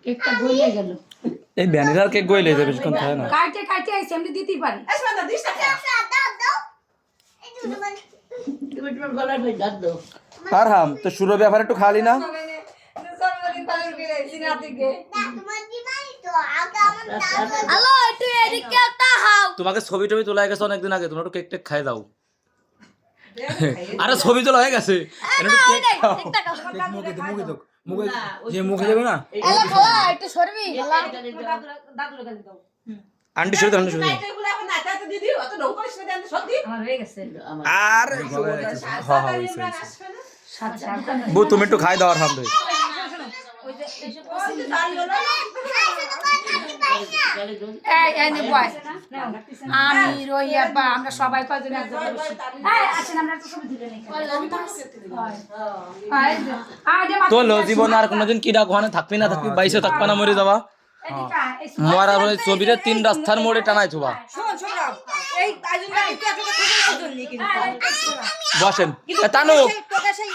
কেকটা গলে গেল। এই ভ্যানিলার কেক গলে যাবে বেশিক্ষণ থাকে না। কাটে কাটে এই সেমনি দিতেই পারি। তুমি তোমার গলার ভেতর দাও দাও। আর হাম তো শুরু ব্যাপারে একটু খালি না। হ্যালো একটু এদিকে তাকাও তোমাকে ছবি টবি তোলা হয়ে গেছে অনেকদিন আগে, তোমরা একটু কেক টেক খাই দাও। আরে ছবি তোলা হয়ে গেছে, মুখে যে মুখে যাবে না। এলা বলা একটু সরবি বলা দাদুর কাছে দাও। আন্টি শুরু আন্টি শুরু এগুলো এখন নাটা তো দিদি অত নৌ করিস না জানতে সত্যি আমার হয়ে গেছে। আর হ্যাঁ হ্যাঁ বউ তুমি একটু খাই দাও আর হাম ভাই। ওই যে এই এই নে বয়। আমি রইয়া বা আমরা সবাই কয়জন এক জায়গায় বসি। এই আসেন আমরা তো সবাই দিলে নেই। তো লো জীবন আর কোনদিন কিডা কোহানে থাকবি না থাকবি, বাইসে থাকবা না মরে যাবা। মরা বলে ছবিরে 3 রাস্তার মোড়ে টানাই থুবা। শোন শোন এই আইজুন একটু একটু কথা বলছিস কিন্তু বসেন তানু তোকে সেই